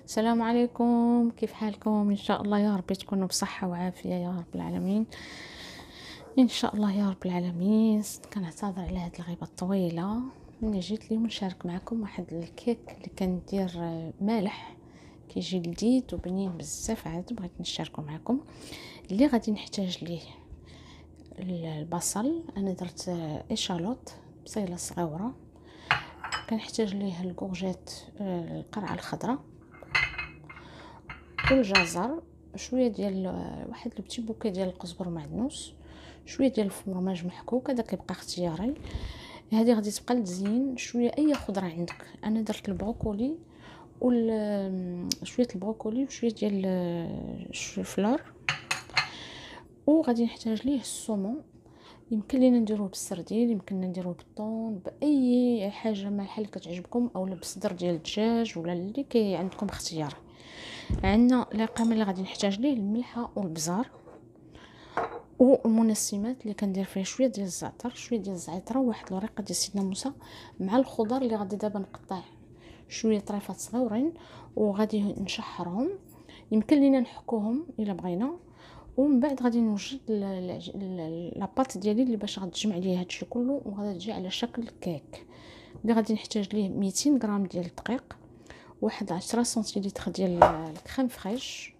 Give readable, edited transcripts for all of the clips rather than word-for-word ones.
السلام عليكم، كيف حالكم؟ ان شاء الله يا رب تكونوا بصحة وعافية يا رب العالمين. ان شاء الله يا رب العالمين. كنعتذر على هذه الغيبة الطويلة. ملي جيت اليوم نشارك معكم واحد الكيك اللي كندير مالح، كيجي لذيذ وبنين بزاف. عاد بغيت نشاركو معكم. اللي غادي نحتاج ليه البصل، انا درت اشالوط بصيله صغيره. كنحتاج ليه الكورجيت، القرعه الخضراء والجزر، شويه ديال واحد البتي بوكي ديال القزبر معدنوس، شويه ديال الفرماج محكوك، هذا كيبقى اختياري. هذه غادي تبقى للتزيين. شويه اي خضره عندك، انا درت البروكولي شويه البروكولي وشويه ديال الفلور. وغادي نحتاج ليه الصومون، يمكن لينا نديروه بالسردين، يمكن نديروه بالطون، باي حاجه مالحه اللي كتعجبكم، اولا بصدر ديال الدجاج ولا اللي عندكم اختيار. عندنا القامه اللي غادي نحتاج ليه الملحه والبزار والمنسمات اللي كندير فيه شويه ديال الزعتر، شويه ديال الزعتره، وواحد الورقه ديال سيدنا موسى، مع الخضر اللي غادي دابا نقطع شويه طريفات صغيورين وغادي نشحرهم. يمكن لينا نحكوهم الا بغينا، ومن بعد غادي نوجد لاباط ديالي اللي باش غتجمع ليا هادشي كله وغادي تجي على شكل كيك. اللي غادي نحتاج ليه 200 غرام ديال الدقيق، واحد 10 سنتيلتر ديال الكريم فريش،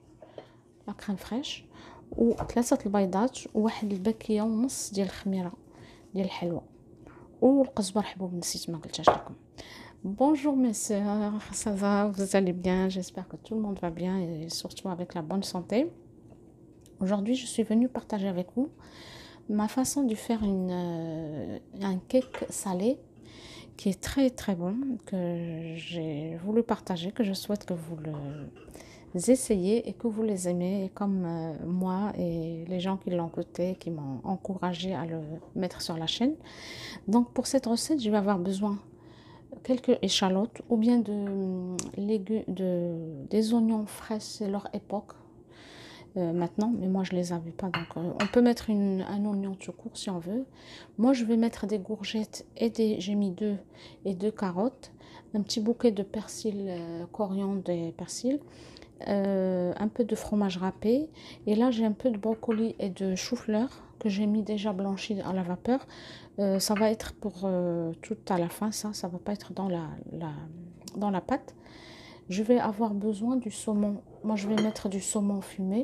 لا كريم فريش، وثلاثه البيضات، وواحد الباكيه ونص ديال الخميره ديال الحلوى، والقزبر حبوب نسيت ما قلتهاش لكم. Bonjour mes sœurs, ça va, vous allez bien? J'espère que tout le monde va bien et surtout avec la bonne santé. Aujourd'hui, je suis venue partager avec vous ma façon de faire un cake salé qui est très très bon, que j'ai voulu partager, que je souhaite que vous le essayez et que vous les aimez, et comme moi et les gens qui l'ont goûté, qui m'ont encouragé à le mettre sur la chaîne. Donc pour cette recette, je vais avoir besoin quelques échalotes ou bien des oignons frais, c'est leur époque maintenant, mais moi je les avais pas, donc on peut mettre un oignon tout court si on veut. Moi je vais mettre des courgettes et j'ai mis deux carottes, un petit bouquet de persil, coriandre et persil, un peu de fromage râpé, et là j'ai un peu de brocoli et de chou-fleur que j'ai mis déjà blanchi à la vapeur. Ça va être pour tout à la fin, ça va pas être dans la pâte. Je vais avoir besoin du saumon. Moi je vais mettre du saumon fumé,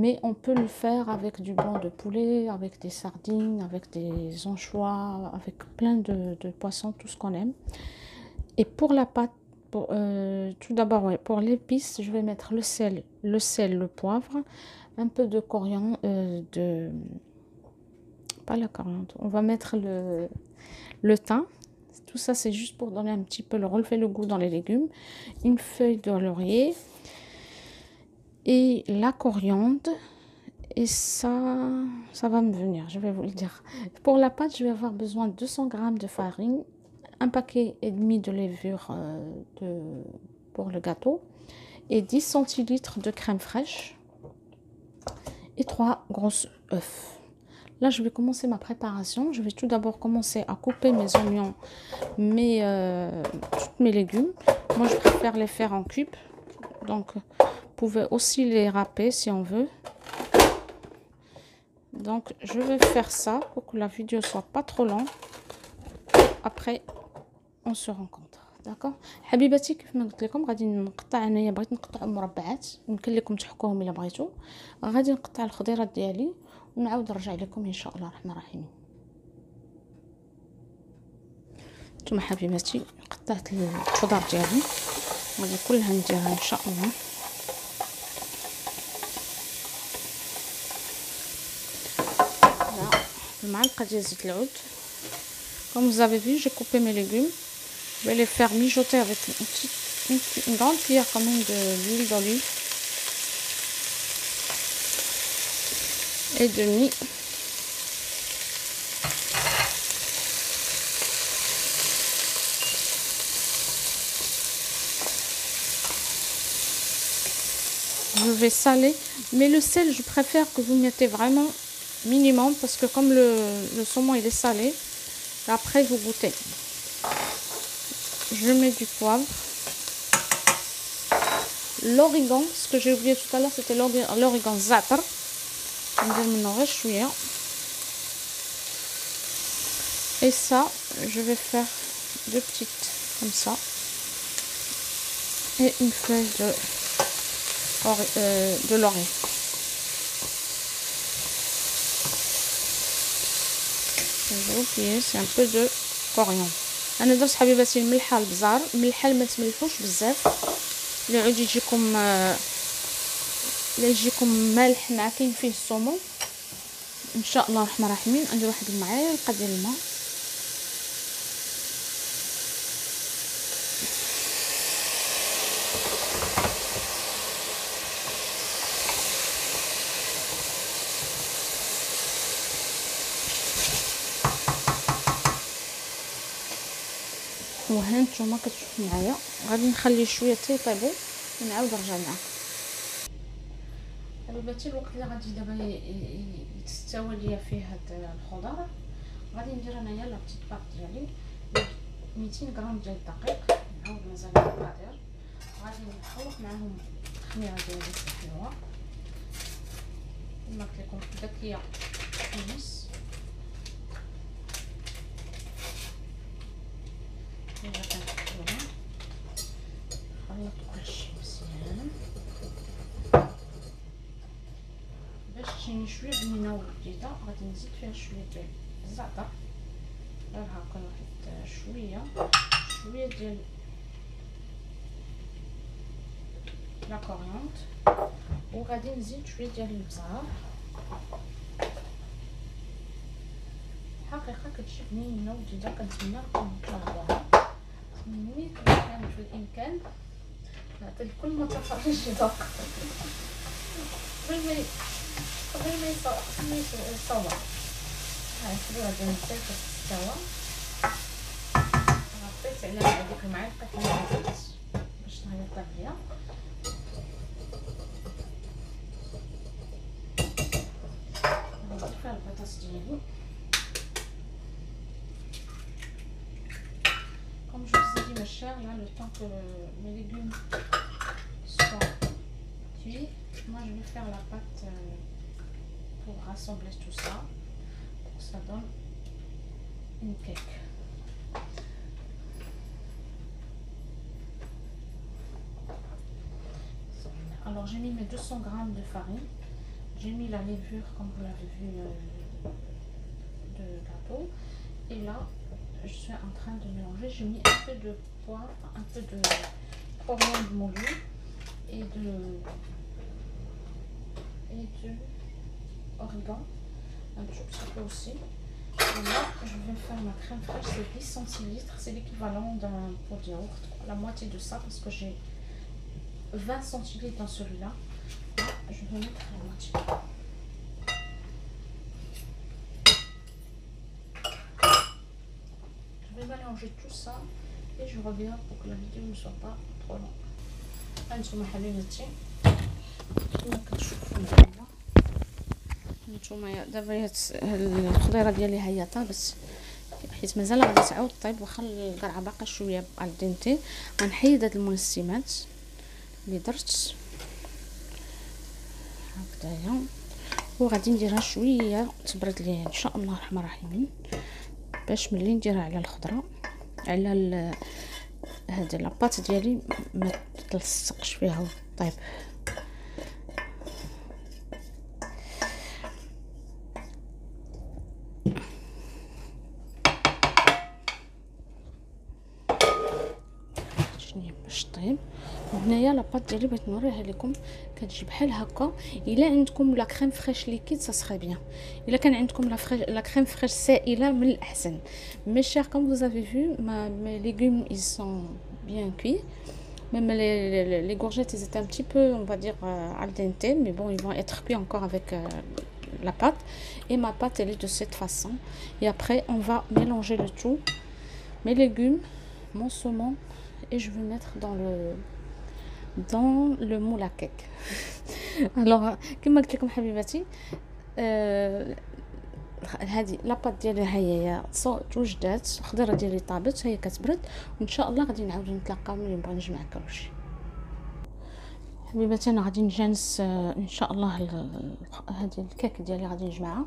mais on peut le faire avec du blanc de poulet, avec des sardines, avec des anchois, avec plein de poissons, tout ce qu'on aime. Et pour la pâte, tout d'abord, ouais, pour l'épice, je vais mettre le sel, le poivre, un peu de coriandre, pas la coriandre, on va mettre le thym. Tout ça, c'est juste pour donner un petit peu relever le goût dans les légumes. Une feuille de laurier et la coriandre. Et ça va me venir, je vais vous le dire. Pour la pâte, je vais avoir besoin de 200 g de farine, un paquet et demi de levure pour le gâteau, et 10 centilitres de crème fraîche et 3 grosses œufs. Là, je vais commencer ma préparation. Je vais tout d'abord commencer à couper mes oignons, tous mes légumes. Moi, je préfère les faire en cubes, donc vous pouvez aussi les râper si on veut. Donc je vais faire ça pour que la vidéo soit pas trop longue. Après on se rencontre, d'accord. حبيباتي كيف ما قلت لكم غادي نقطع، انايا بغيت نقطع مربعات، يمكن لكم تحكوهم الا بغيتوا. غادي نقطع الخضيرات ديالي ونعاود نرجع لكم ان شاء الله الرحمن الرحيم. نتوما حبيباتي قطعت الخضار ديالي، غادي كلها نديرها ان شاء الله. المعلقه ديال زيت العود. Comme vous avez vu, j'ai coupé mes légumes. Je vais les faire mijoter avec une grande cuillère quand même d'huile d'olive et demi. Je vais saler, mais le sel, je préfère que vous mettez vraiment minimum, parce que comme le saumon il est salé, après vous goûtez. Je mets du poivre. l'origan, ce que j'ai oublié tout à l'heure, c'était l'origan الزعتر. ندير منه غير شويه. Et ça, je vais faire deux petites comme ça. Et une feuille de laurier. J'ai oublié, c'est un peu de coriandre. انا درت حبيباتي الملحه البزار، الملحه ما تملحوش بزاف، اللي يعود يجيكم مالح مع كاين فيه الصومو. ان شاء الله الرحمن الرحيم. ندير واحد المعالقه ديال الماء. وها نتوما كتشوفوا معايا، غادي نخلي شويه حتى يطيبوا ونعاود نرجع معكم. حبيباتي الوقت اللي غادي دابا يتستوى ليا فيه هاد الخضر، غادي ندير انايا لا بتيت باط ديالي 200 غرام ديال الدقيق، نعاود مازال المقادير. غادي نخلط معاهم الخميره ديالي الحلوه كما قلت لكم، داك هي نص خلط كلشي مزيان باش تجيني شويه بنينه وجديده. غادي نزيد فيها شويه ديال الزعتر، غير هكا واحد شويه ديال لا كورياندر، وغادي نزيد شويه ديال البزار. حقيقه كتجي بنينه وجديده، كنتمنى لكم تجربوها. تمنيت كان في الامكان نعطي لكل ما تفرج ذوق قبل ما يصور. هاي خليوها ديال الزيت تستوى. غطيت على هذيك المعلقه اللي درت باش تهيط ليا. غندير فيها البطاطس ديالي. Comme je vous ai dit mes chers, là le temps que mes légumes soient cuits, moi je vais faire la pâte pour rassembler tout ça, pour que ça donne une cake. Alors j'ai mis mes 200 grammes de farine, j'ai mis la levure comme vous l'avez vu de gâteau, et là je suis en train de mélanger. J'ai mis un peu de poivre, un peu de coriandre moulu et de origan, un tout petit peu aussi. Et là je vais faire ma crème fraîche, c'est 10 centilitres, c'est l'équivalent d'un pot de yaourt, la moitié de ça parce que j'ai 20 centilitres dans celui-là. Je vais mettre la moitié. Je vais mélanger tout ça et je reviens pour que la vidéo ne soit pas trop longue. هانتوما حبيباتي كما كتشوفوا معايا، هانتوما دابا الخضيره ديالي هي طابت، حيت مازال غادي تعاود طيب واخا القرعه باقا شويه الدنتي. غنحيد هاد المنسمات اللي درت هكذايا، وغادي نديرها شويه تبرد ليا ان شاء الله الرحمن الرحيم، باش ملي نديرها على الخضره على هاد لاباط ديالي ما تلصقش فيها طيب. باش طيب. وهنايا لاباط ديالي بغيت نوريها لكم، كتجي بحال هكا. الا عندكم لا كريم فريش ليكيد سا سخي بيان، الا كان عندكم لا كريم فريش سائله من الاحسن. مي شير كوم vous avez vu mes légumes ils sont bien cuits, même les courgettes ils étaient un petit peu on va dire al dente, mais bon ils vont être cuits encore avec la pâte. Et ma pâte elle est de cette façon, et après on va mélanger le tout, mes légumes, mon saumon, et je vais mettre dans le moule à cake. Alors كما قلت لكم حبيباتي هذه لاباط ديالي هي توجدات، الخضره ديالي طابت هي كتبرد، وان شاء الله غادي نعاودو نتلاقاو ملي نبغي نجمع كلشي. حبيباتي انا غادي نجانس ان شاء الله هذه الكيك ديالي غادي نجمعها.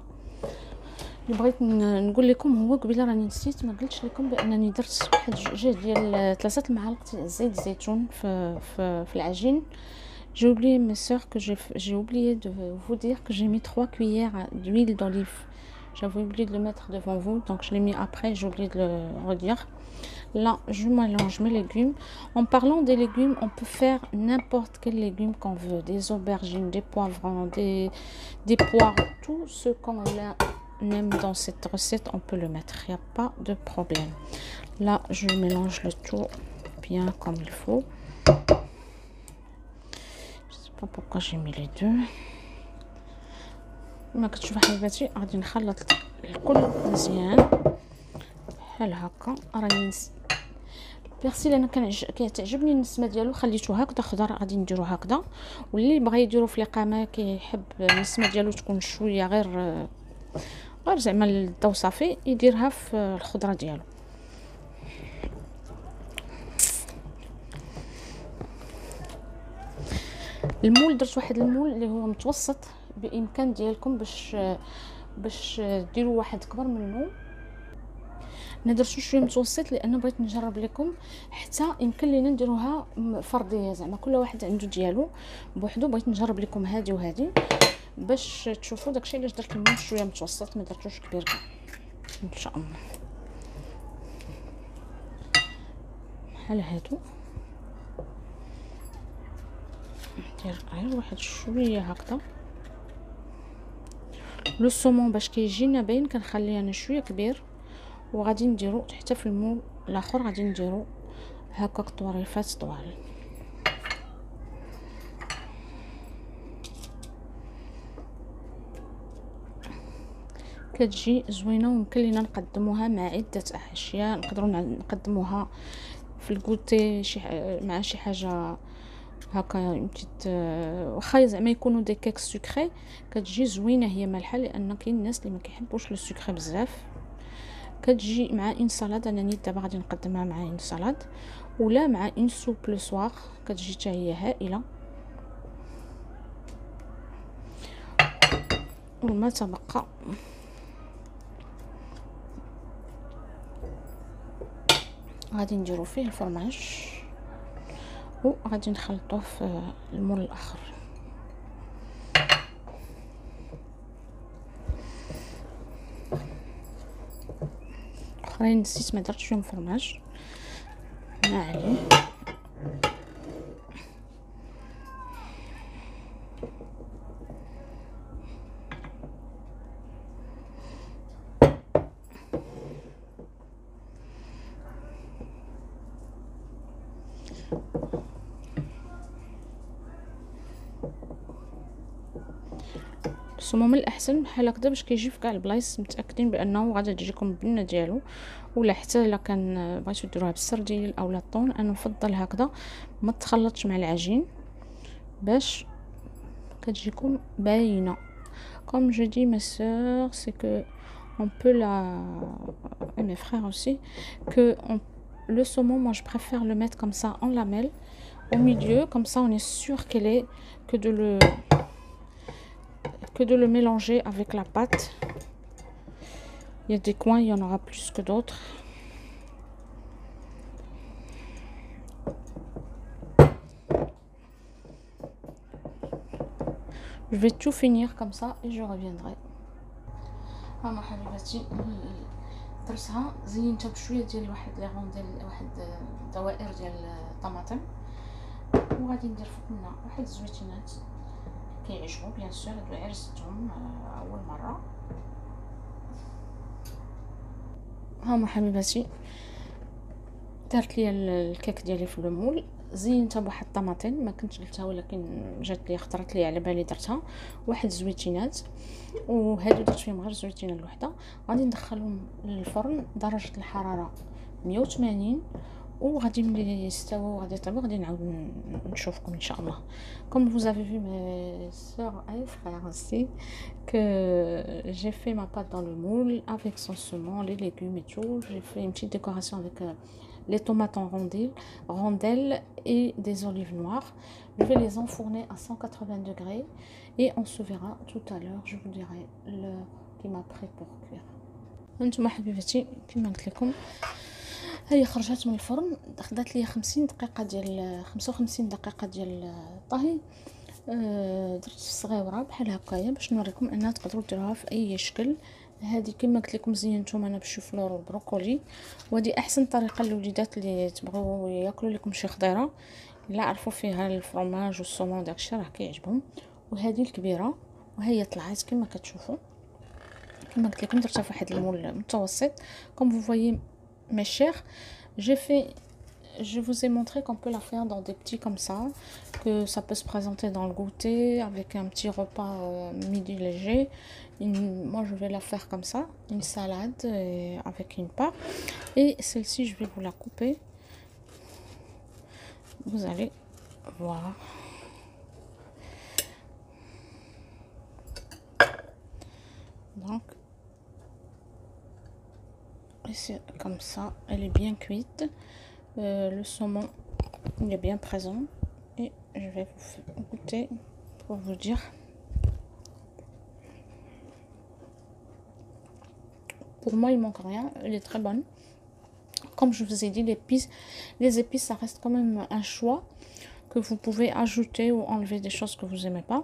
اللي بغيت نقول لكم هو قبيله راني نسيت ما قلتش لكم بانني درت واحد جوج ديال 3 معالق زيت زيتون في العجين. J'ai oublié mes sœurs que j'ai oublié de vous dire que j'ai mis 3 cuillères d'huile d'olive. J'avais oublié de le mettre devant vous, donc je l'ai mis après, j'ai oublié de le redire. Là, je mélange mes légumes. En parlant des légumes, on peut faire n'importe quel légume qu'on veut. Des aubergines, des poivrons, des poires, tout ce qu'on aime dans cette recette, on peut le mettre. Il n'y a pas de problème. Là, je mélange le tout bien comme il faut. pas pourquoi j'ai mis les deux. ما كتشوفوا حبيباتي غادي نخلط الكل مزيان بحال هكا. راني البيرسيل انا كتعجبني النسمه ديالو خليته هكذا خضر، غادي نديرو هكذا. واللي بغى يديرو في الاقامه كيحب النسمه ديالو تكون شويه غير زعما الضو صافي يديرها في الخضره ديالو. المول درت واحد المول اللي هو متوسط، بامكان ديالكم باش ديروا واحد كبر منه. انا درت شويه متوسط لان بغيت نجرب لكم حتى يمكن لينا نديروها فرديه، زعما كل واحد عنده ديالو بوحدو. بغيت نجرب لكم هذه وهذه باش تشوفوا داكشي. علاش درت المول شويه متوسط ما درتوش كبير كاع ان شاء الله. بحال هادو ندير غير واحد شويه هكذا. لو سومون باش كيجينا باين كنخليه انا شويه كبير، وغادي نديرو حتى في المول الاخر غادي نديرو هكاك طواريفات طوال. كتجي زوينه ويمكن لينا نقدموها مع عده اشياء. نقدروا نقدموها في الكوتي مع شي حاجه هكا واخا زعما يكونوا دي كيك سكري كتجي زوينه هي مالحه، لان كاين الناس اللي ما كيحبوش لو سكري بزاف. كتجي مع ان سالاد. انا نيت دابا غادي نقدمها مع ان سالاد ولا مع ان سوب لو سوار، كتجي حتى هي هائله. وما تبقى غادي نديرو فيه الفرماج وغادي نخلطوه في المول الاخر. اخرين نسيت ما درتش فيهم فرماج ما عليه. السموم الاحسن بحال هكذا باش كيجي في كاع البلايص متاكدين بانه غادي تجيكم البنه ديالو. ولا حتى الا كان بغيتو ديروها بالسرديل اولا الطون، انا نفضل هكذا ما تخلطش مع العجين باش كتجيكم باينه. comme je dis mes sœurs c'est que on peut la et mes frères aussi que le saumon moi je préfère le mettre comme ça en lamelles au milieu, comme ça on est sûr qu'elle est que de le mélanger avec la pâte. Il y a des coins, il y en aura plus que d'autres. Je vais tout finir comme ça et je reviendrai. هما حبيباتي درتها زينتها بشويه ديال واحد لي غونديل، واحد دوائر ديال الطماطم، وغادي ندير فوق منها واحد الزويتينات كيعجبو بيان سور. هادو عرستهم اول مره. هما حبيباتي دارت لي الكيك ديالي في المول، زينتها بواحد الطماطم ما كنتش قلتها ولكن جات لي خطرت لي على بالي درتها. واحد زويتينات، وهادو درت فيهم غير زويتينه الوحده. غادي ندخلهم للفرن درجه الحراره 180 وغادي ملي يستووا غادي يطيبوا غادي نعاود نشوفكم ان شاء الله. Comme vous avez vu mes sœurs et frères aussi que j'ai fait ma pâte dans le moule avec son saumon, les légumes et tout. J'ai fait une petite décoration avec les tomates en rondelles et des olives noires. Je vais les enfourner à 180 degrés et on se verra tout à l'heure. Je vous dirai l'heure qui m'a pris pour cuire. هانتوما حبيباتي كما قلت لكم هي خرجت من الفرن، خدات لي 50 دقيقه ديال 55 دقيقه ديال الطهي. درت الصغيوره بحال هكايا باش نوريكم انها تقدروا ديروها في اي شكل. هذه كما قلت لكم زينتهم انا بالشوفلور والبروكولي، وهذه احسن طريقه للوليدات اللي تبغوا ياكلوا لكم شي خضيره الا عرفوا فيها الفرماج والصومون داكشي راه كيعجبهم. وهذه الكبيره وهي طلعت كما كتشوفوا، كما قلت لكم درتها في واحد المول متوسط. Comme vous voyez mes chers, je vous ai montré qu'on peut la faire dans des petits comme ça, que ça peut se présenter dans le goûter avec un petit repas midi léger. Moi je vais la faire comme ça, une salade avec une part. Et celle-ci je vais vous la couper, vous allez voir. Donc c'est comme ça, elle est bien cuite. Le saumon il est bien présent et je vais vous goûter pour vous dire. Pour moi il manque rien, elle est très bonne. Comme je vous ai dit, les épices ça reste quand même un choix que vous pouvez ajouter ou enlever des choses que vous aimez pas.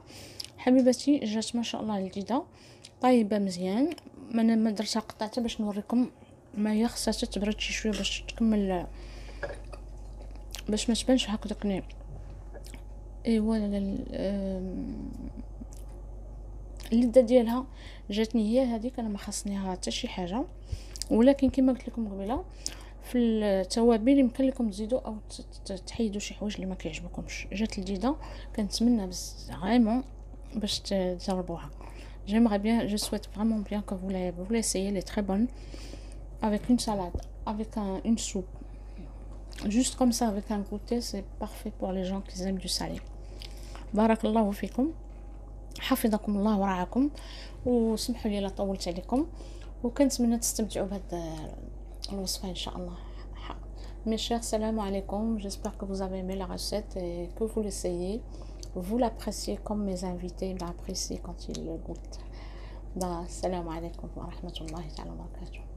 حبيباتي جات ما شاء الله جديده طيبه مزيان. انا ما درتها قطعتها باش نوريكم، ما هي خصها تبرد شي شويه باش تكمل، باش ما تبانش هكذاك. ايوا اللذه ديالها جاتني هي هذيك، انا ما خاصنيها حتى شي حاجه. ولكن كما قلت لكم قبيله في التوابل يمكن لكم تزيدوا او تحيدوا شي حوايج اللي ما كيعجبكمش. جات لذيذه، كنتمنى فريمون باش تجربوها. J'aimerais bien, je souhaite vraiment bien que vous l'essayez, elle est très bonne. Avec une salade, avec une soupe. Juste comme ça, avec un goûter, c'est parfait pour les gens qui aiment du salé. بارك الله فيكم، حفظكم الله ورعاكم، وسمحوا لي لا طولت عليكم، وكنتمنى تستمتعوا بهذه الوصفة إن شاء الله. Mes chers, salam alaikum, j'espère que vous avez aimé la recette et que vous l'essayez. Vous l'appréciez comme mes invités l'apprécient quand ils le goûtent. Salam alaikum wa rahmatullahi wa barakatuh.